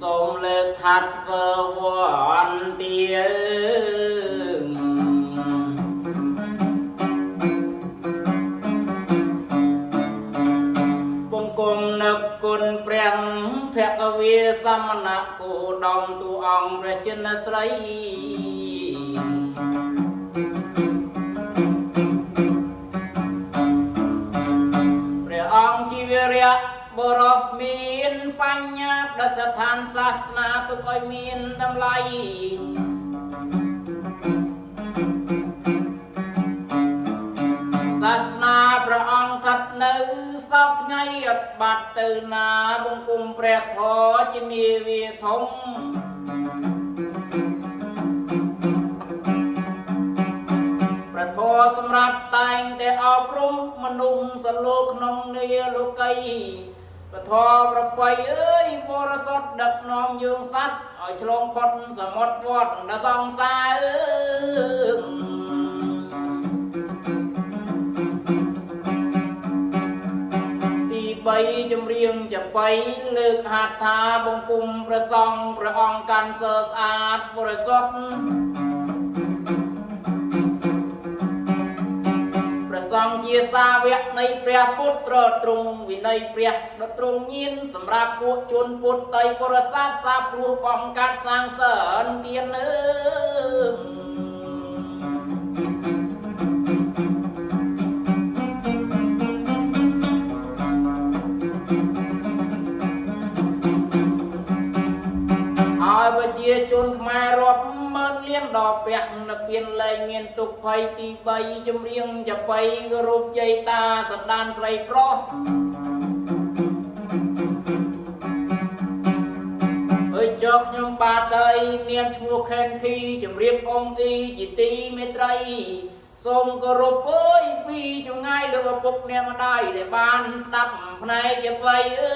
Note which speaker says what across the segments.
Speaker 1: សូមលើកហាត់វើវ័នទៀងបង្គំនឹកគុណព្រះភគវាសមណៈគោដំទូអង្គព្រះចិនស្រីព្រះអង្គជីវរៈបរោះមានបញ្ញាដល់ស្ថានសាសនាទុកឲ្យមានតម្លៃសាសនាព្រះអង្គកាត់នៅសពថ្ងៃអត់បាត់ទៅណាបង្គំព្រះធម៌ជានាវាធំព្រះធម៌សម្រាប់តែងតែអប់រំមនុស្សសលោកក្នុងនាលោកីពធប្រពៃអើយបរិសុទ្ធដឹកនាំយើងសัตว์ឲ្យឆ្លងផុតសមុទ្រវត្តដល់សង្សារទី3ចម្រៀងចបៃលើកហាត់ថាបង្គំព្រះសង្ឃព្រះអង្គកាន់សើស្អាតបរិសុទ្ធសង្ឃជាសាវកនៃព្រះពុទ្ធទ្រង់វិន័យព្រះដទ្រង់ញៀនសម្រាប់ពួកជនពុទ្ធតីបរិស័ទសាព្រោះបង្កើតសាងសង់ទានហើយប្រជាជនខ្មែររាប់ម៉ឺនលានដល់ពះនៅពៀនលែងមានទុកភ័យទី3ចម្រៀងចបៃគោរពយាយតាសន្តានស្រីប្រុសអើយចុះខ្ញុំបាទហើយនាមឈ្មោះខេនធីជំរាបអង្គទីជាទីមេត្រីសូមគោរពអើយពីចង្ងាយលោកឪពុកអ្នកម្ដាយដែលបានស្ដាប់ផ្នែកចបៃអើ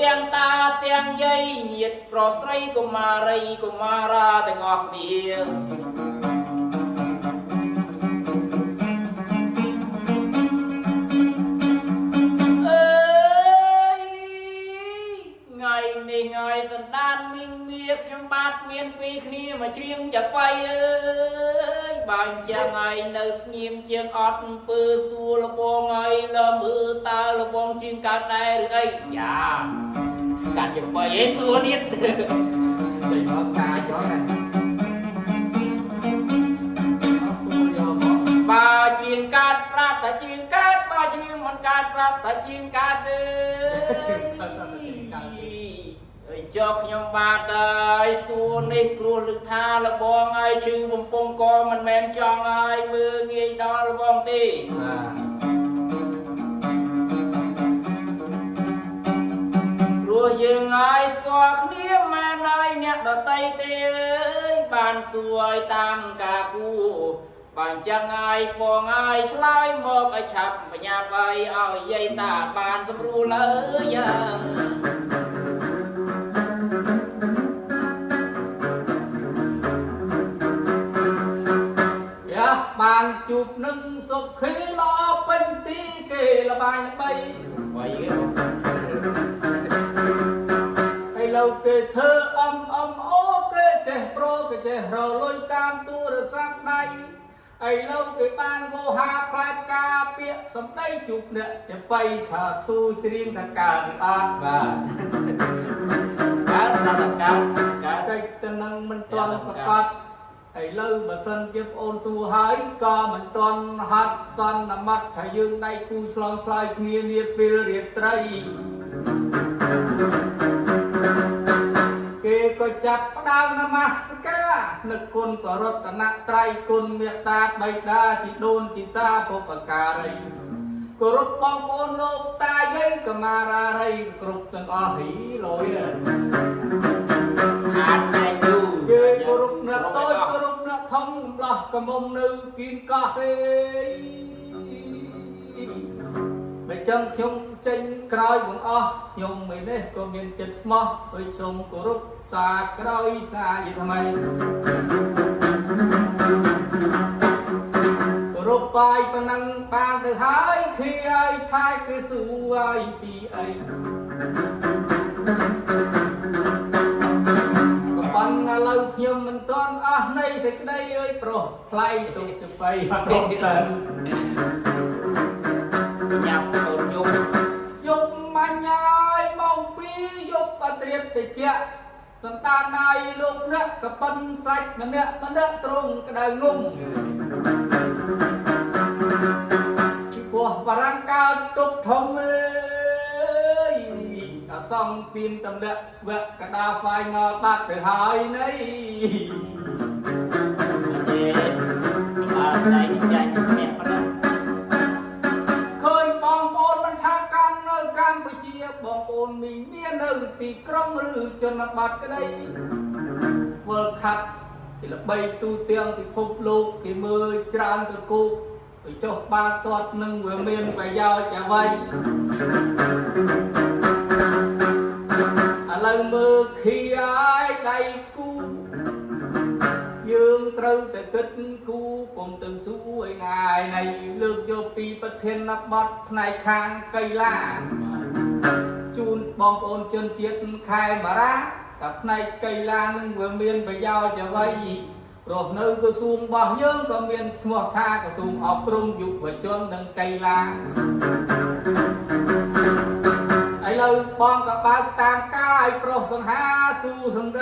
Speaker 1: ទាំងតាទាំងយាយញាតិប្រុសស្រីកុមារីកុមារាទាំងអស់គ្នាអើយថ្ងៃនេះថ្ងៃសន្តានមីងមៀខ្ញុំបាទមានពីគ្នាមកច្រៀងចបៃអើយបើអញ្ចឹងហើយនៅស្ងៀមជាងអត់អំពើសួរលបងហើយលើមើលតើលបងច្រៀងកើតដែរឬអីយ៉ាកាត់ចបៃឯងសួរទៀតចេញមកកាចហ្នឹងបើជាងកើតប្រាប់តែជាងកើតបើជាងមិនកើតប្រាប់តែជាងកើតទេអើយចុះខ្ញុំបាទហើយសួរនេះព្រោះឮថាលបងហើយឈឺបំពង់កមិនមែនចង់ហើយមើលងាយដល់លបងទេព្រោះយើងហើយស្គាល់គ្នាម៉ែហើយអ្នកដតីទេអើយបានសួរឲ្យតាមការគូបើអញ្ចឹងហើយបងហើយឆ្លើយមកឲ្យឆាប់បញ្ញាប់ឲ្យយាយតាបានស្រួលអើយយ៉ាងបានជួបនឹងសុខីល្អពេញទីគេលបាញ់ល្បីហើយលោកគេធ្វើអំអូគេចេះប្រូគេចេះរលុយតាមទូរស័ព្ទដៃហើយលោកគេបានវោហាផ្លែផ្កាពាក្យសម្ដីជួបអ្នកចបៃថាស៊ូច្រៀងថាកើតអត់បាទកើតដល់កើតទៅនឹងមិនទាន់ប្រកាសឥឡូវបើសិនជាប្អូនសួរហើយក៏មិនទាន់ហាត់សន្មត់ថាយើងដៃគូឆ្លងឆ្លើយគ្នានាពេលរាត្រីគេ ก็จับดาวนมัสการนึกคุณปรตนะไตรคุณเมตตาใบดาจิโดนจิตาปปการีกรุบปองโอนโลกตาเย้กมาราไรกรุบตั้งอหิลอย
Speaker 2: ขาดใจดู
Speaker 1: เกกรุบเนื้อโต้กรุบเนื้อทองหลอกกระมงนึกกินกาแฟไปจังชมจังกลายบนอ้อยมไม่ได้ก็มีจิตสมอไปชมกรุบสากลายสาอยู่ทำไมรูปไปปนังปานแต่หายขี้ไอ้ทายคือสวยปีไอ้ก็ปันเราเขียมมันตอนในสิกได้เอ้ยโปรไล่ตุกจะไปตรงสัน
Speaker 2: ยับโดนยุบ
Speaker 1: ยุบมันยายมองปียุบปะเตรียมติเจ้าตั้งตาในลูกเนื้อกับปันใส่มันเนื้อตรงกระไดงุ่มพวกบรังกาตุกทงเอ้ยถ้าส่องปีนตำเด็กเวกกระดาไฟงอตัดไปหายในเคยปองโอนมันทักกันเนื้อกันไปเชียบองโอนมีเมียเนื้อตีกร้องหรือจนบัดก็ได้เวิร์คับที่ละใบตูเตียงที่พบลูกที่มือจานกับกูไปจบปากตอดหนึ่งเวียนเมียนไปยาวจะไว้อะไรมือขี้ไอ้ใดกูยืมเติมแต่กึศกูผมตื่นสู้ไอ้นายในเลือกโยปีประเทศนับบัดในคางไกลล่าจูนบองโอนจนเจียดคายมาระกับในไกลล่าหนึ่งเวียนเมียนไปยาวจะไว้รถnơiก็สูงบ่เยอะก็มีชมท่าก็สูงออกรุ่งอยู่หัวจนดังไกลลาไอ้เลยบองกับปากตามกายโปรสังหาสู้สังไร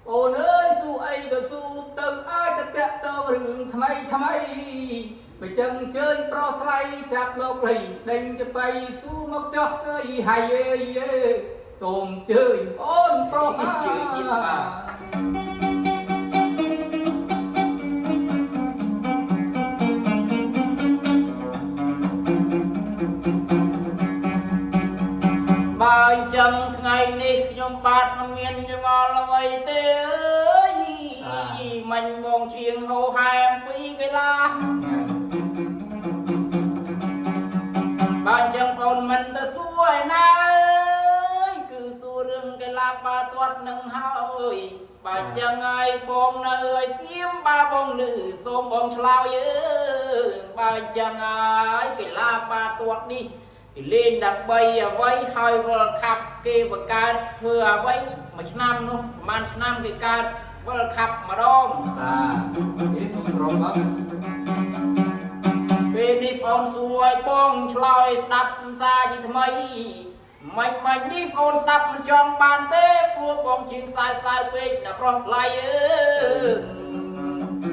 Speaker 1: โอ้เนยสู้ไอ้ก็สู้เติมไอ้ตะเตะเติมเรื่องทำไมไปจังเจิญโปรไทยจับโลกเลยเด้งจะไปสู้มักจอกเอ้ยหายเย่ส่งเจิญโอนโปรมา
Speaker 2: จังไงนี่ยมปาดมันเงียนจะงอละไว้เต้ยมันมองเชียงโหแหมปีเวลาบ้านจังปนมันจะสวยนะคือสู้เรื่องเวลาปาตวัดหนึ่งเฮาเอ้ยบ้านจังไงบองเนยเสียมบ้าบองลือส้มบองชลาวเยอะบ้านจังไงเวลาปาตวัดนี่เล่นดับใบไว้ให้วอลคับเกี่ยวกับการเพื่อไว้มาชนะนู้มันชนะกับการวอลคับมาดอง
Speaker 1: นี่สุดตรงครับ
Speaker 2: เป็นนิพนธ์สวยป้องชลอยสับซาจิทำไมมันนิพนธ์สับมันจองบานเต้พวกป้องชิงสายเป็นนะเพราะไร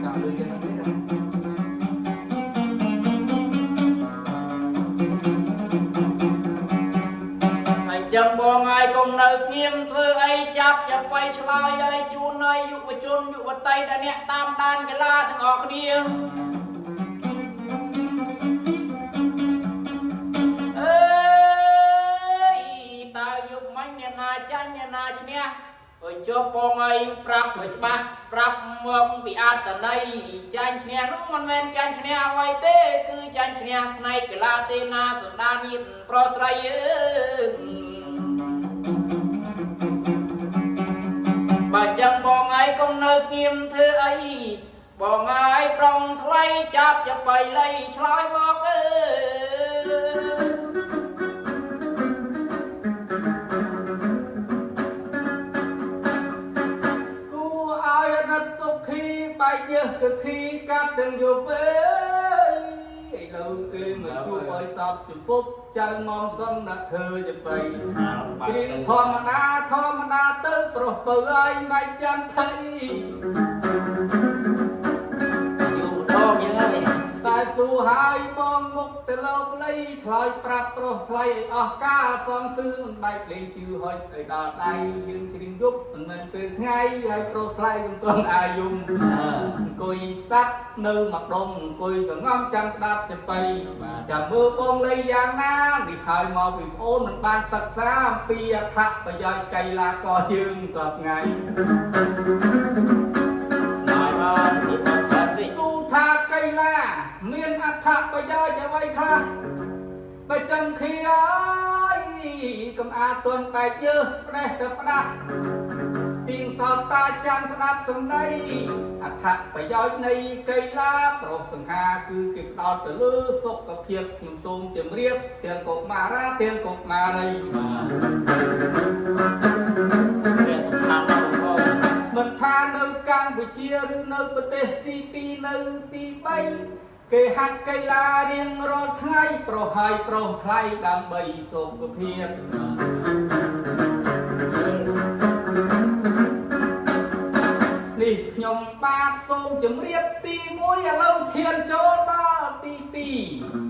Speaker 1: จับมือกันนะ
Speaker 2: จังบองไอ้กงเนสเงียมเธอไอ้จับจะไปชลายไอ้จูนไอ้ยุบจนยุบไตแต่เนี่ยตามด้านกันลาถึงออกเดียวเอ้ยตายุบมันเนี่ยนาจันเนี่ยนาเนี่ยจบปองไอ้ปรับไอ้ปะปรับเมืองปีอาตในจันเนี่ยนู้มันเป็นจันเนี่ยไว้เต้คือจันเนี่ยในกลาเตนาสันดานินโปรสไรbà chẳng bỏ ngay công nơi xiêm thơ ấy bỏ ngay trong thay chạp cho bày lấy trái bó cơ
Speaker 1: cô ai nất xúc khi bài nhớ cực khi cắt đường vô bế lâu kia mà chú bơi sọc chú phúc chân mong sông đặt thơ cho bày khi thò mà đá tới bro bờ ai mày chẳng thấy
Speaker 2: dù đó như thế
Speaker 1: ta ស៊ូហើយបងមុខទៅលោកលីឆ្លើយប្រាប់ប្រុសថ្លៃឲ្យអស់ការសំស៊ឺមិនបែកលេងជឿហុចឲ្យដល់ដៃយើងជ្រៀងយប់មិនមែនពេលថ្ងៃហើយប្រុសថ្លៃកំពុងអាយុំអង្គុយស្ដាប់នៅម្ដុំអង្គុយសងំចាំស្ដាប់ចបៃចាំមើលបងលីយ៉ាងណានេះហើយមកពីប្អូនមិនបានសិក្សាអំពីអត្ថប្រយោជន៍កីឡាករយើងសពថ្ងៃស៊ូថាកីឡាមានអត្ថប្រយោជន៍អ្វីខ្លះបើចឹងខៀអើយកំអាទន់បែកយើផ្ដេសទៅផ្ដាស់ទៀងសោតតាចាំស្ដាប់សំដីអត្ថប្រយោជន៍នៃកីឡាប្រុសសង្ហាគឺគេផ្ដោតទៅលើសុខភាពខ្ញុំសូមជម្រាបទាំងកុមារាទាំងកុមារីសំខាន់ណាស់បងមិនថានៅកម្ពុជាឬនៅប្រទេសទី2នៅទី3គេហាត់កីឡារៀងរាល់ថ្ងៃប្រុសហើយប្រុសថ្លៃដើម្បីសុខភាពនេះខ្ញុំបាទសូមជម្រាបទី1ឥឡូវឈានចូលដល់ទី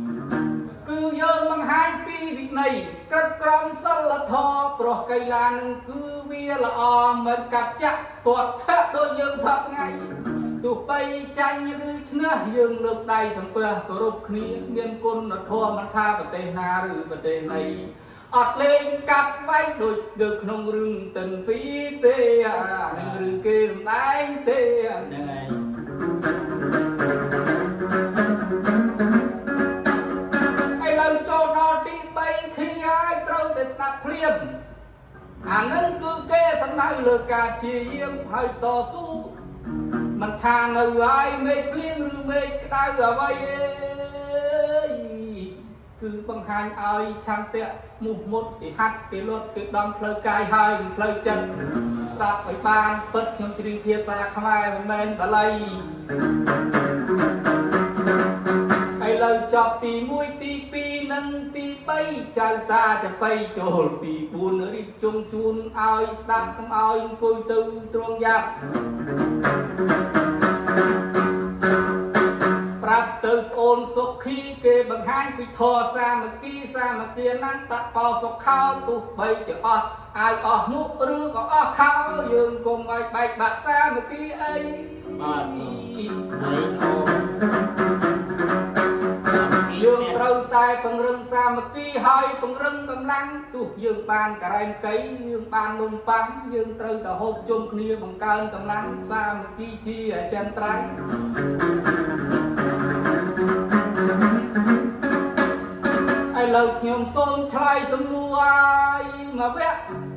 Speaker 1: 2គឺយើងបង្ហាញពីវិន័យក្រឹតក្រមសិលធម៌ប្រុសកីឡានឹងគឺវាល្អមិនកាត់ចាក់ទាត់ថាដូចយើងសពថ្ងៃទោះបីចាញ់ឬឈ្នះយើងលើកដៃសំពះគោរពគ្នាមានគុណធម៌មិនថាប្រទេសណាឬប្រទេសណីអត់លេងកាត់បែកដូចនៅក្នុងរឿងតិនពីទេអានឹងរឿងគេសម្ដែងទេហ្នឹងហើយឥឡូវចូលដល់ទី3khiហើយត្រូវតែស្ដាប់ភ្លាមអានឹងគឺគេសំដៅលើការព្យាយាមហើយតស៊ូមិនថានៅហើយមេឃភ្លៀងឬមេឃក្តៅអ្វីទេគឺបង្ហាញឲ្យឆន្ទៈមុះមុតគេហាត់គេលត់គេដំផ្លូវកាយហើយផ្លូវចិត្តស្ដាប់ឲ្យបានពិតខ្ញុំជ្រៀងភាសាខ្មែរមិនមែនបាលីឥឡូវចប់ទី1ទី2និងទី3ចៅតាចបៃចូលទី4រៀបជុំជូនឲ្យស្ដាប់កុំឲ្យអង្គុយទៅទ្រង់យ៉ាប់ប្រាប់ទៅប្អូនសុខីគេបង្ហាញពីធម៌សាមគ្គីណាស់តបោសុខោទោះបីជាអស់អាចអស់មុខឬក៏អស់ខោយើងកុំឲ្យបែកបាក់សាមគ្គីអីបាទយើងត្រូវតែពង្រឹងសាមគ្គីហើយពង្រឹងកម្លាំងទោះយើងបានការ៉ែមកៃយើងបាននំប៉័ងយើងត្រូវតែហូបជុំគ្នាបង្កើនកម្លាំងសាមគ្គីជាចិនត្រៃឥឡូវខ្ញុំសូមឆ្លើយសំណួរឲ្យមកវគ្គ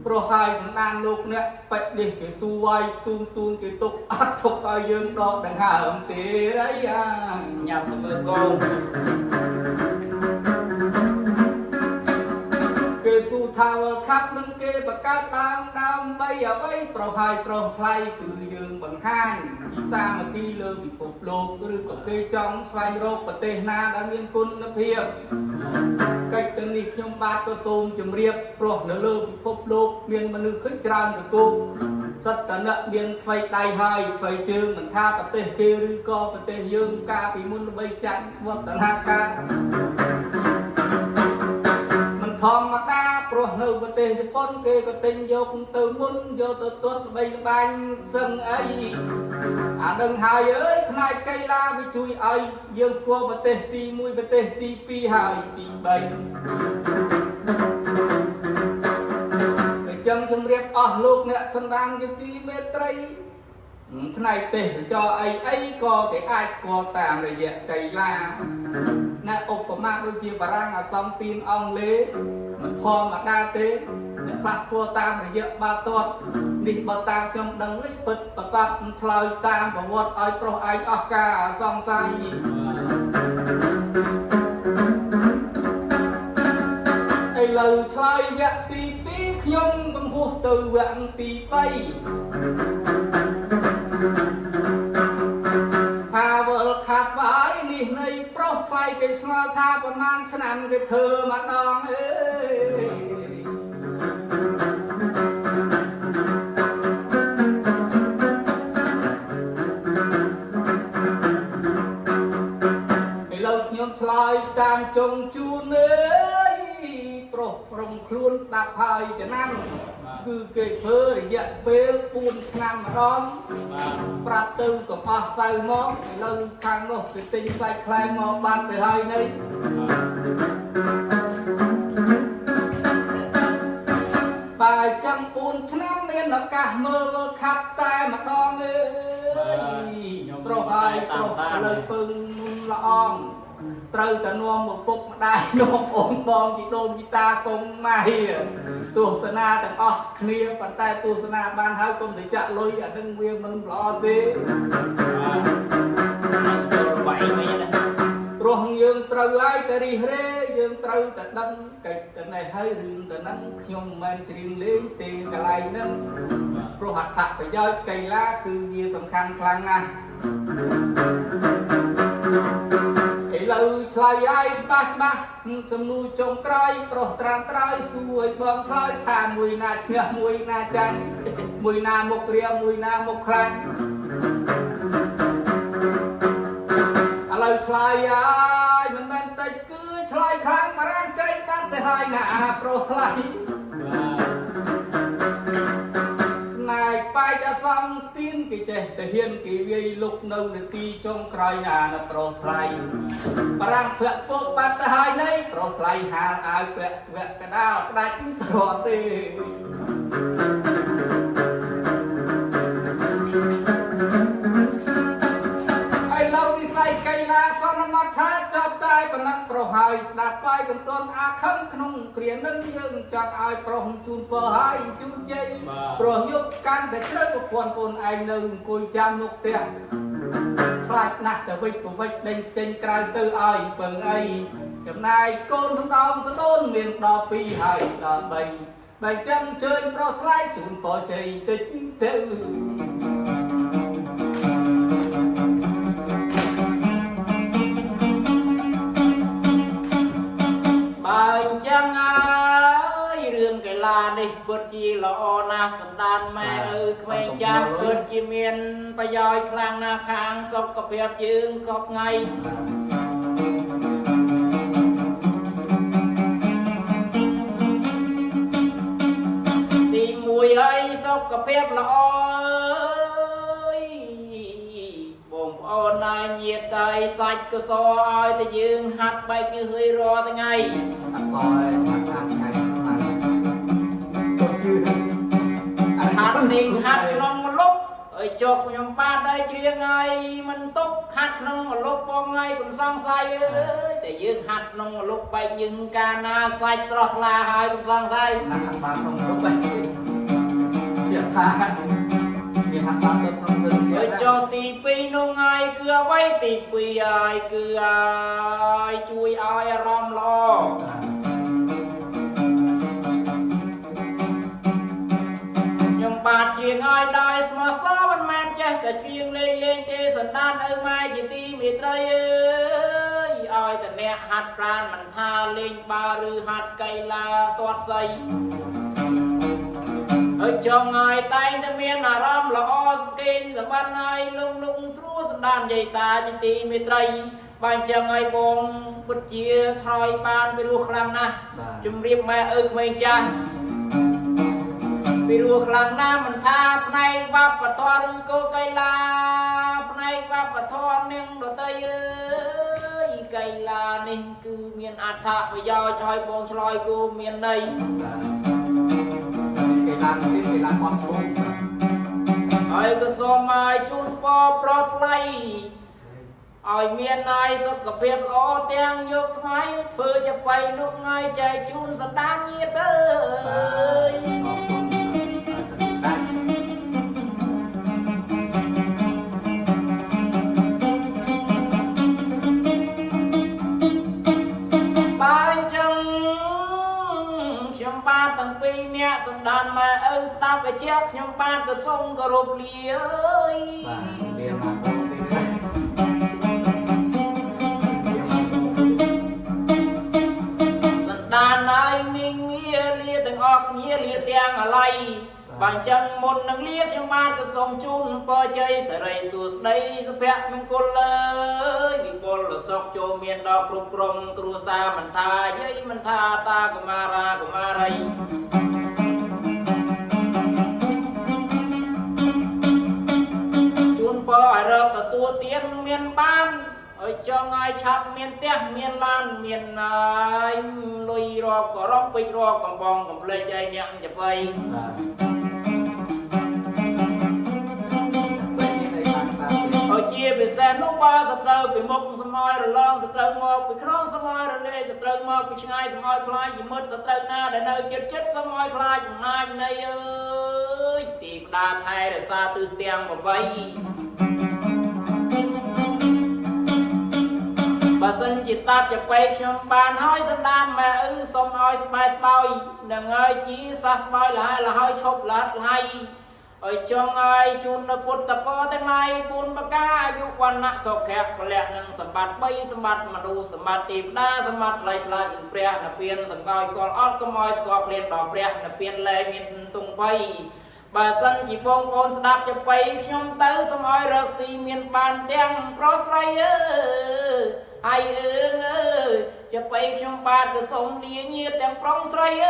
Speaker 1: ប្រុសហើយសន្តានលោកអ្នកបិទនេះគេសួរឲ្យទូនគេទុកអត់ទុកឲ្យយើងដកដង្ហើមទេអីយ៉ាញ៉ាំទៅមើលកូនគេសួរថាវល់ខាប់នឹងគេបង្កើតឡើងដើម្បីអ្វីប្រុសហើយប្រុសថ្លៃគឺយើងបង្ហាញពីសាមគ្គីលើពិភពលោកឬក៏គេចង់ស្វែងរកប្រទេសណាដែលមានគុណភាពកិច្ចទាំងនេះខ្ញុំបាទក៏សូមជម្រាបព្រោះនៅលើពិភពលោកមានមនុស្សឃើញច្រើនកកសត្វតនៈមានថ្មីដៃហើយថ្មីជើងមិនថាប្រទេសគេឬក៏ប្រទេសយើងកាលពីមុនល្ចាញ់វឌ្ឍនាការមិនធម្មតាព្រោះនៅប្រទេសជប៉ុនគេក៏ទិញយកទៅមុនយកទៅទាត់ល្បីល្បាញសឹងអីអានឹងហើយអើយផ្នែកកីឡាវាជួយឲ្យយើងស្គាល់ប្រទេសទី1ប្រទេសទី2ហើយទី3ចឹងជម្រាបអស់លោកអ្នកសន្តានជាទីមេត្រីផ្នែកទេសចរអីក៏គេអាចស្គាល់តាមរយៈកីឡាណាឧបមាដូចជាបារាំងអាសង់ទីនអង់គ្លេសមិនធម្មតាទេអ្នកខ្លះស្គាល់តាមរយៈបាល់ទាត់នេះបើតាមខ្ញុំដឹងនេះពិតប្រកបឆ្លើយតាមប្រវត្តិឲ្យប្រុសឯងអស់ការសង្ស័យឥឡូវឆ្លើយវគ្គទី2ខ្ញុំបង្ហោះទៅវគ្គទី3ថាវល់ខាត់បាយនេះនៃប្រុសថ្លៃគេឆ្ងល់ថាប្រហែលឆ្នាំគេធ្វើម្ដងអើយ តាមចុងជួនអើយប្រុសប្រំខ្លួនស្ដាប់ហើយចំណាំគឺគេធ្វើរយៈពេល4ឆ្នាំម្ដងប្រាប់ទៅកំអស់សៅមកឥឡូវខាងនោះគេទិញសាច់ខ្លែងមកបានទៅហើយនៅបើចាំ4ឆ្នាំមានឱកាសមើលមើលខាប់តែម្ដងអើយប្រុសហើយប្រុសឥឡូវពឹងល្អងត្រូវតែនាំមកពុកម្ដាយនាំអូនបងជីដូនជីតាកុំម៉ៃទស្សនាទាំងអស់គ្នាប៉ុន្តែទស្សនាបានហើយកុំទៅចាក់លុយអានឹងវាមិនល្អទេព្រោះយើងត្រូវហើយតែរិះរេយើងត្រូវតែដឹងកិច្ចតែនេះហើយរឿងតែហ្នឹងខ្ញុំមិនមែនច្រៀងលេងទេកន្លែងហ្នឹងព្រោះអត្ថប្រយោជន៍កីឡាគឺវាសំខាន់ខ្លាំងណាស់ឥឡូវឆ្លើយឲ្យច្បាស់សំណួរចុងក្រោយប្រុសត្រាំត្រើយសួរឲ្យបងឆ្លើយថាមួយណាឈ្នះមួយណាចាញ់មួយណាមុខរៀមមួយណាមុខខ្លាំងឥឡូវឆ្លើយឲ្យមិនមែនតិចគឺឆ្លើយខ្លាំងបារាំងចេញបាត់ទៅហើយណាប្រុសថ្លៃណែបែកអសំទៀនគេចេះតែហ៊ានគេវាយលុកនៅនាទីចុងក្រោយណាប្រុសថ្លៃបារាំងធ្លាក់ពោកបាត់ទៅហើយនៃប្រុសថ្លៃហាលអាវពាក់វគ្គកដាលផ្ដាច់ទ្រាំទេកីឡាសន្មតថាចប់តែប៉ុណ្ណឹងប្រុសហើយស្ដាប់បាយកន្ទន់អាខឹងក្នុងគ្រានឹងយើងចង់ឲ្យប្រុសជូនពរហើយជូនជ័យព្រោះយកកាន់តែជ្រៅប្រពន្ធបងឯងនៅអង្គុយចាំមុខផ្ទះខ្លាចណាស់តែវិចប្រវិចដេញចេញក្រៅទៅឲ្យពឹងអីចំណាយកូនសំដងសដូនមានដល់2ហើយដល់3បើចឹងជើញប្រុសថ្លៃជូនពរជ័យតិចទៅនេះពិតជាល្អណាស់សម្ដានម៉ែក្មេងចាស់ពិតជាមានប្រយោជន៍ខ្លាំងណាស់ខាងសុខភាពយើងគ្រប់ថ្ងៃទី1ហើយសុខភាពល្អបងប្អូនណាញាតិដៃសាច់កសឲ្យតែយើងហាត់បែកគឺហើយរាល់ថ្ងៃអត់សឲ្យហាត់ថ្ងៃហាត់នេះហាត់ក្នុងមួយលុបឲ្យចុះខ្ញុំបាទដែរជ្រៀងហើយមិនទុកហាត់ក្នុងមួយលុបបងហើយកុំសង្ស័យអើយតែយើងហាត់ក្នុងមួយលុបបែកយើងកាលណាសាច់ស្រស់ថ្លាហើយកុំសង្ស័យណាហាត់បានក្នុងមួយលុបបែកវាថាវាហាត់បានទៅក្នុងទឹកហើយចុះទី2នោះហើយគឺអ្វីទី2ហើយគឺឲ្យជួយឲ្យអារម្មណ៍ល្អបាទជាងឲ្យដោយស្មោះសរមិនមែនចេះតែជាងលេងទេសន្តានឪម៉ែជាទីមេត្រីអើយឲ្យតែអ្នកហាត់ប្រាណមិនថាលេងបាល់ឬហាត់កីឡាទាត់សីហើយចង់ឲ្យតែងតែមានអារម្មណ៍ល្អសង្កេតសម្បត្តិឲ្យលងស្រួលសន្តានយាយតាជាទីមេត្រីបើអញ្ចឹងឲ្យបងពិតជាឆ្លើយបានពីរោះខ្លាំងណាស់ជំរាបម៉ែក្មេងចាស់ពីរោះខ្លាំងណាស់មិនថាផ្នែកវប្បធម៌ឬក៏កីឡាផ្នែកវប្បធម៌នឹងដទៃអើយកីឡានេះគឺមានអត្ថប្រយោជន៍ឲ្យបងឆ្លើយគូមានន័យកីឡានេះកីឡាបោះឈូងហើយក៏សូមឲ្យជូនពរប្រុសថ្លៃឲ្យមានណៃសុខភាពល្អទាំងយកថ្ងៃធ្វើជាបៃលោកថ្ងៃចែកជូនសន្តានញាតិអើយទាំងពីរអ្នកសម្ដានម៉ែស្ដាប់វិជាខ្ញុំបានក៏សូមគោរពលាអើយបាទលាមកសន្តានហើយមីងលាទាំងអស់គ្នាលាទាំងអាឡ័យ
Speaker 2: bạn chẳng một nâng liếc trong ban cứ sống chung bò chơi sẽ rầy sụt đây giúp hẹn mình cô lời bị bồn là sọc cho miền đỏ cục rồng cru xa mình tha giấy mình tha ta của ma ra của ma rầy chun bò ai rơ ta tua tiên miền ban ở cho ngay chắp miền tiếc miền lan miền lùi rò có rong quýt rò còn bong còn plei chơi nhặng chập vây ở chia về xe nô ba sập trâu bị mốc sầm môi rồi lon sập trâu mọc bị khôn sầm môi rồi lê sập trâu mọc bị ngay sầm môi fly bị mất sập trâu na để nơi chết chết sầm môi fly ngay đây ơi tìm đa thay để xa tư tiền mà vây bà xin chỉ start chụp quay trong bàn hỏi dân đan mà xong hỏi spy đừng ơi chỉ sa spy là hơi chụp là hay ở trong ai chun nó bút tập có tiếng này bún bạc ca yêu quan nặng sọc kẹt lẹ nâng sầm bát bay sầm bát mà đu sầm bát tìm đa sầm bát lại lại ứng bè là piên sầm coi còn ót có mồi sọc liền đỏ bè là piên lê miền tung bay bà sân chỉ bông con đạp cho bay trong tới sầm oi rực xì miền bàn đen cross ai ơi cho bay trong bàn cứ sống đi nhiệt đen prong say